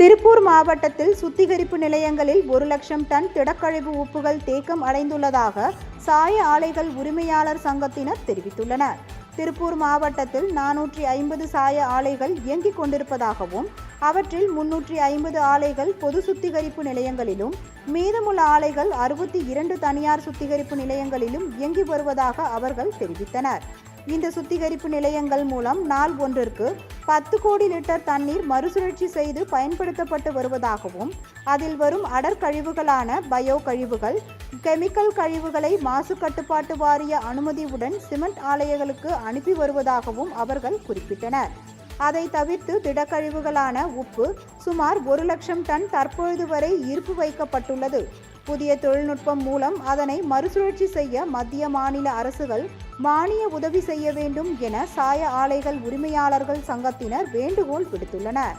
திருப்பூர் மாவட்டத்தில் சுத்திகரிப்பு நிலையங்களில் 1,00,000 டன் திடக்கழிவு உப்புகள் தேக்கம் அடைந்துள்ளதாக சாய ஆலைகள் உரிமையாளர் சங்கத்தினர் தெரிவித்துள்ளனர். திருப்பூர் மாவட்டத்தில் 450 சாய ஆலைகள் இயங்கிக் கொண்டிருப்பதாகவும், அவற்றில் 350 ஆலைகள் பொது சுத்திகரிப்பு நிலையங்களிலும், மீதமுள்ள ஆலைகள் 62 தனியார் சுத்திகரிப்பு நிலையங்களிலும் இயங்கி வருவதாக அவர்கள் தெரிவித்தனர். இந்த சுத்திகரிப்பு நிலையங்கள் மூலம் நாள் ஒன்றிற்கு 10 கோடி லிட்டர் தண்ணீர் மறுசுழற்சி செய்து பயன்படுத்தப்பட்டு வருவதாகவும், அதில் வரும் அடர் கழிவுகளான பயோ கழிவுகள், கெமிக்கல் கழிவுகளை மாசு கட்டுப்பாட்டு வாரிய அனுமதியுடன் சிமெண்ட் ஆலைகளுக்கு அனுப்பி வருவதாகவும் அவர்கள் குறிப்பிட்டனர். அதை தவிர்த்து திடக்கழிவுகளான உப்பு சுமார் 1,00,000 டன் தற்பொழுது வரை இருப்பு வைக்கப்பட்டுள்ளது. புதிய தொழில்நுட்பம் மூலம் அதனை மறுசுழற்சி செய்ய மத்திய மாநில அரசுகள் மானிய உதவி செய்ய வேண்டும் என சாய ஆலைகள் உரிமையாளர்கள் சங்கத்தினர் வேண்டுகோள் விடுத்துள்ளனர்.